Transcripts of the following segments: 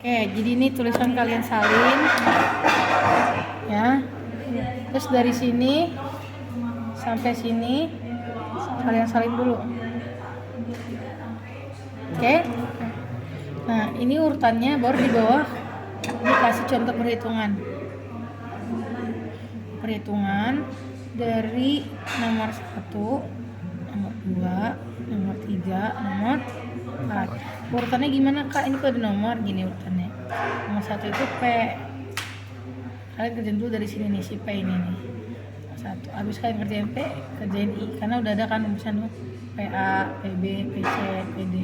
Oke, jadi ini tulisan kalian salin ya. Terus dari sini sampai sini kalian salin dulu. Oke. Nah, ini urutannya baru di bawah dikasih contoh perhitungan dari nomor 1, nomor 2, nomor 3, nomor 4. Urutannya gimana Kak? Ini kode nomor gini urutannya. Nomor 1 itu P. Kalian kerjain dulu dari sini nih, si P ini nih. 1. Habis kalian kerjain P, kerjain I karena udah ada kan rumusan PA, PB, PC, PD.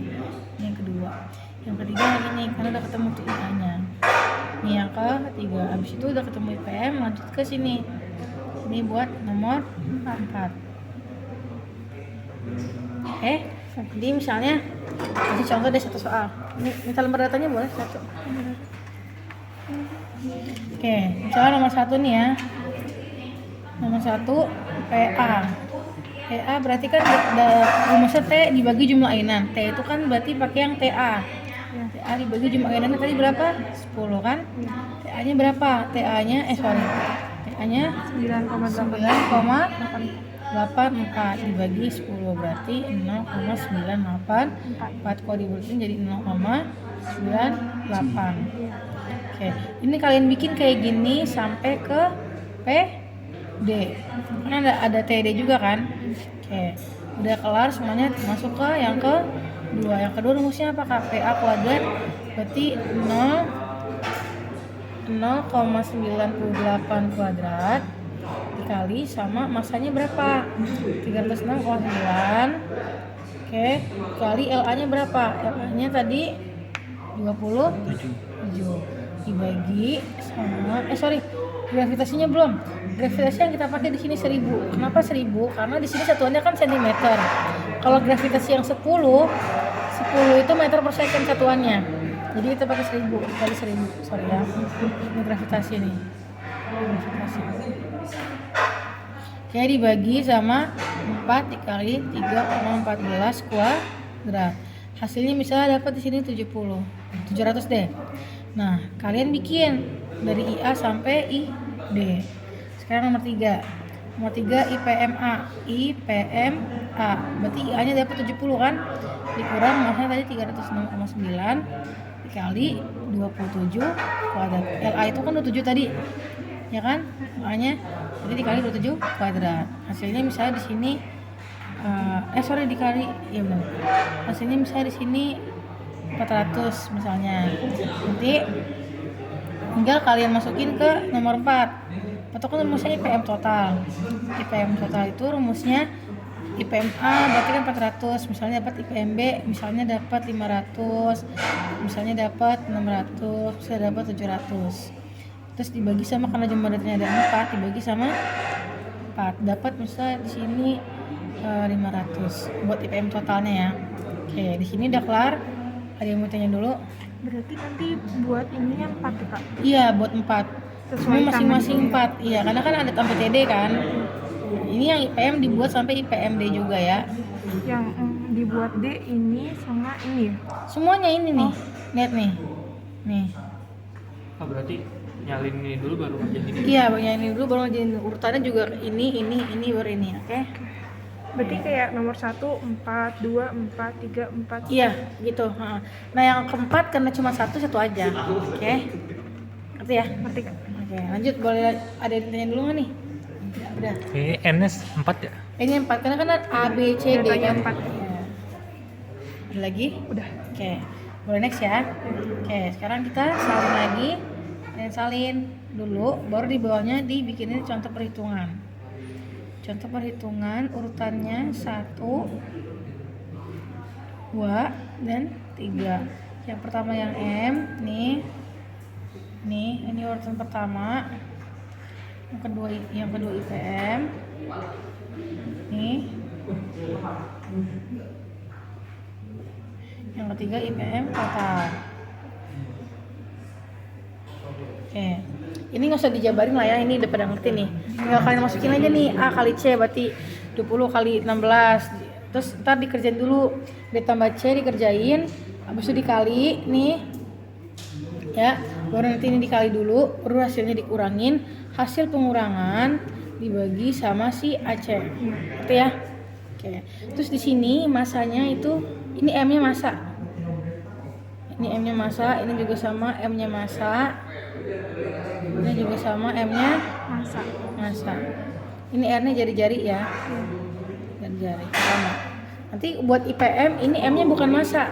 Ini yang kedua. Yang ketiga yang ini karena udah ketemu tuh IA-nya. Ini yang ketiga. Habis itu udah ketemu IPM, lanjut ke sini. Ini buat nomor 4. Oke. Jadi misalnya kasih contoh dari satu soal. Ini minta lembar datanya boleh satu. Oke, misalnya nomor 1 nih ya. Nomor 1 PA. PA berarti kan rumusnya T dibagi jumlah ainan. T itu kan berarti pakai yang TA. TA dibagi jumlah ainannya tadi berapa? 10 kan? TA-nya berapa? TA-nya TA-nya 9,84 dibagi 10 berarti 0,984. Kalau dibalikin jadi 0,98. Oke, ini kalian bikin kayak gini sampai ke PD. Kan ada TD juga kan? Oke, udah kelar semuanya, masuk ke yang kedua. Yang kedua rumusnya apa Kak? PA kuadrat berarti 0,98 kuadrat dikali sama masanya berapa? 306,9. Oke, kali LA-nya berapa? LA-nya tadi 27 dibagi sama gravitasinya belum. Gravitasi yang kita pakai di sini 1000. Kenapa 1000? Karena di sini satuannya kan cm. Kalau gravitasi yang 10 itu meter per second satuannya. Jadi kita pakai 1000 kali 1000. Sorry ya. Ini gravitasi nih. Gravitasi. Oke, dibagi sama 4 dikali 3,14 kuadrat. Hasilnya misalnya dapat di sini 700 deh. Nah, kalian bikin dari IA sampai ID. Sekarang nomor 3. Nomor 3 IPMA. Berarti IA-nya dapat 70 kan? Dikurang masanya tadi 306,9 dikali 27 kuadrat. LA itu kan 27 tadi. Ya kan? LA-nya jadi dikali 27 kuadrat. Hasilnya misalnya di sini dikali ya benar. Hasilnya misalnya di sini 400 misalnya. Nanti tinggal kalian masukin ke nomor 4. Atau kan rumusnya IPM total. IPM total itu rumusnya IPMA berarti kan 400, misalnya dapat IPMB misalnya dapat 500, misalnya dapat 600, misalnya dapat 700. Terus dibagi sama, karena jumlah datanya ada 4, dibagi sama 4. Dapat misalnya di sini 500 buat IPM totalnya ya. Oke, di sini udah kelar. Ada yang mau tanya dulu? Berarti nanti buat ini yang 4 ya Kak? Iya, buat 4. Semua masing-masing 4. Iya, karena kan ada sampai TD kan. Ini yang IPM dibuat sampai IPMD juga ya. Yang dibuat D ini sama ini ya? Semuanya ini nih. Lihat nih. Nih. Berarti nyalin ini dulu baru ngerjain ini. Iya, nyalin dulu baru ngerjain. Urutannya juga ini baru ini, oke? Berarti kayak nomor 1, 4, 2, 4, 3, 4. Iya, gitu. Nah, yang keempat karena cuma satu aja. Oke. Ngerti ya? Ngerti Kak? Oke, lanjut. Boleh ada yang tanya dulu nggak nih? Udah. N-nya 4 ya? Ini 4 karena kan A, B, C, D Datanya kan? 4. Ya. Ada lagi? Udah. Oke. Boleh next ya? Oke, sekarang kita salin lagi. Kalian salin dulu, baru di bawahnya dibikinin contoh perhitungan. Contoh perhitungan urutannya 1, 2, dan 3. Yang pertama yang M, nih ini urutan pertama. Yang kedua IPM. Nih. Yang ketiga IPM total. Oke. Ini nggak usah dijabarin lah ya, ini udah pada ngerti nih. Tinggal kalian masukin aja nih A kali C berarti 20 kali 16. Terus ntar dikerjain dulu, ditambah C dikerjain, habis itu dikali nih Ya, baru nanti ini dikali dulu, baru hasilnya dikurangin, hasil pengurangan dibagi sama si AC. Gitu ya. Oke. Terus di sini masanya itu, ini M-nya massa. Ini M-nya massa, ini juga sama M-nya massa. Ini juga sama M-nya Masa. massa. Ini R-nya jari-jari ya. Jari-jari sama. Nanti buat IPM ini M-nya bukan massa.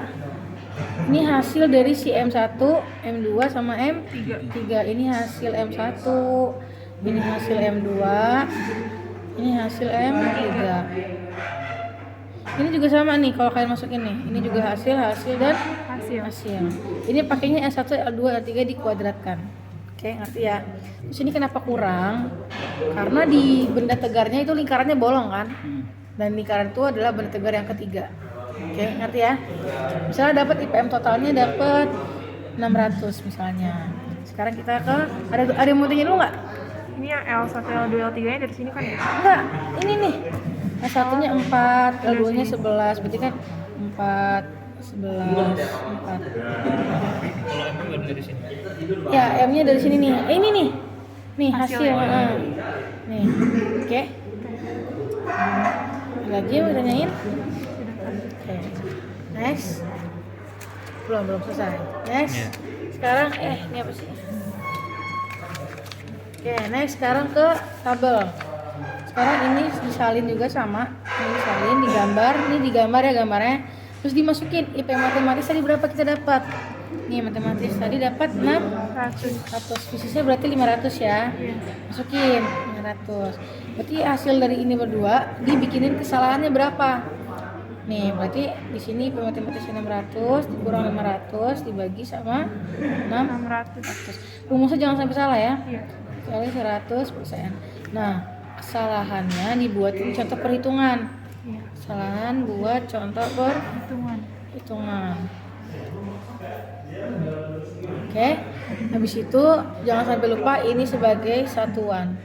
Ini hasil dari si M1, M2 sama M3. Ini hasil M1. Ini hasil M2. Ini hasil M3. Ini juga sama nih kalau kalian masukin nih. Ini juga hasil dan hasil. Ini pakainya S1, L2, L3 dikuadratkan. Oke, ngerti ya? Terus ini kenapa kurang? Karena di benda tegarnya itu lingkarannya bolong kan? Dan lingkaran itu adalah benda tegar yang ketiga. Oke, ngerti ya? Misalnya dapat IPM totalnya dapat 600 misalnya. Sekarang kita ke ada yang mau tanya dulu nggak? Ini yang L1, L2, L3 nya dari sini kan ya? Enggak, ini nih. S1-nya 4, L2-nya 11, berarti kan 4, 11, 4. Kalau M bukan dari sini. Ya, M-nya dari sini nih. Ini nih. Nih hasil. Hasilnya. Nih. Oke. Lagi mau tanyain? Oke. Next. Belum selesai. Next. Iya. Sekarang ini apa sih? Oke, next sekarang ke tabel. Sekarang ini disalin juga sama. Ini disalin, digambar ya gambarnya. Terus dimasukin IP matematis tadi berapa kita dapat? Nih matematis tadi dapat 600. Fisiknya berarti 500 ya. Masukin 500. Berarti hasil dari ini berdua dibikinin kesalahannya berapa? Nih, berarti di sini IP matematis 600 dikurang 500 dibagi sama 600. Rumusnya jangan sampai salah ya. Kali 100%. Nah, kesalahannya dibuatin contoh perhitungan. Kesalahan buat contoh perhitungan. Oke. Habis itu jangan sampai lupa ini sebagai satuan.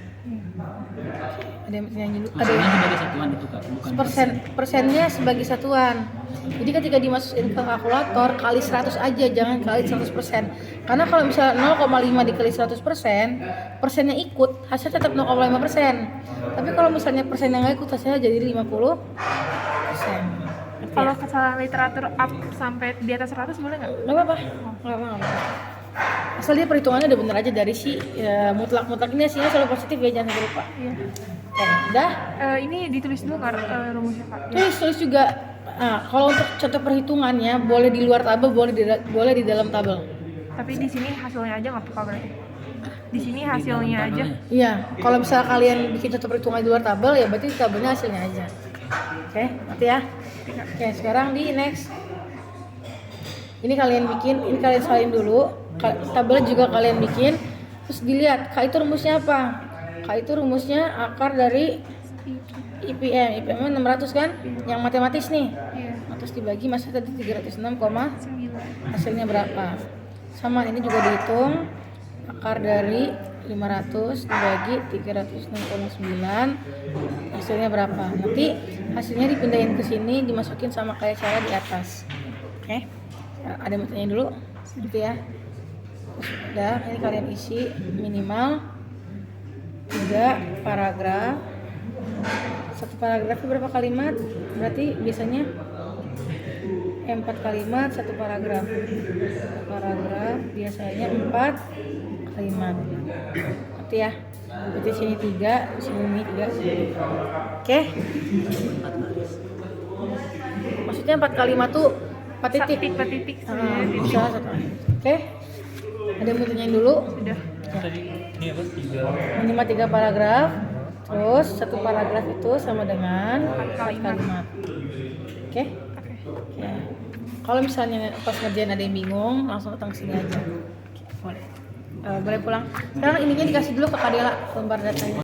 Ada yang nyanyi dulu. Ada yang sebagai satuan itu Kak, bukan persennya sebagai satuan. Jadi ketika dimasukin ke kalkulator kali 100 aja, jangan kali 100%. Karena kalau misalnya 0,5 dikali 100%, persennya ikut, hasilnya tetap 0,5%. Tapi kalau misalnya persennya nggak ikut, hasilnya jadi 50%. Kalau kesalahan literatur up sampai di atas 100 boleh nggak? Nggak apa-apa. Nggak apa-apa. Asal dia perhitungannya udah bener aja dari si mutlak ini hasilnya selalu positif ya, jangan sampai lupa. Iya. Oke, udah. Ini ditulis dulu kan rumusnya Kak? Tulis juga. Nah, kalau untuk contoh perhitungannya boleh di luar tabel, boleh di dalam tabel. Tapi di sini hasilnya aja nggak apa-apa berarti? Di sini hasilnya aja. Iya, kalau misalnya kalian bikin contoh perhitungan di luar tabel ya berarti di tabelnya hasilnya aja. Oke, nanti ya. Oke, sekarang di next. Ini kalian bikin, ini kalian salin dulu. Tabelnya juga kalian bikin. Terus dilihat, K itu rumusnya apa? K itu rumusnya akar dari IPM 600 kan? Yang matematis nih. Iya. Nah, terus dibagi masa tadi 306, 9. hasilnya berapa? Sama ini juga dihitung akar dari 500 dibagi 306,9 hasilnya berapa? Nanti hasilnya dipindahin ke sini, dimasukin sama kayak cara di atas. Oke. Ada yang mau tanya dulu? Gitu ya. Udah, ini kalian isi minimal 3 paragraf. Satu paragrafnya berapa kalimat? Berarti biasanya 4 kalimat satu paragraf. Paragraf biasanya 4 kalimat. Nanti ya. Berarti sini 3, sini 3, sini 3. Oke. Maksudnya 4 kalimat tuh 4 titik. 4 titik. Bisa satu. Oke. Ada yang mau tanyain dulu? Sudah. Tadi ini apa? 3. Minimal 3 paragraf. Terus satu paragraf itu sama dengan 4 kalimat. kalimat. Oke? Oke. Kalau misalnya pas ngerjain ada yang bingung, langsung datang ke sini aja. Oke, boleh. Boleh pulang. Sekarang ininya dikasih dulu ke Kak Dela lembar datanya.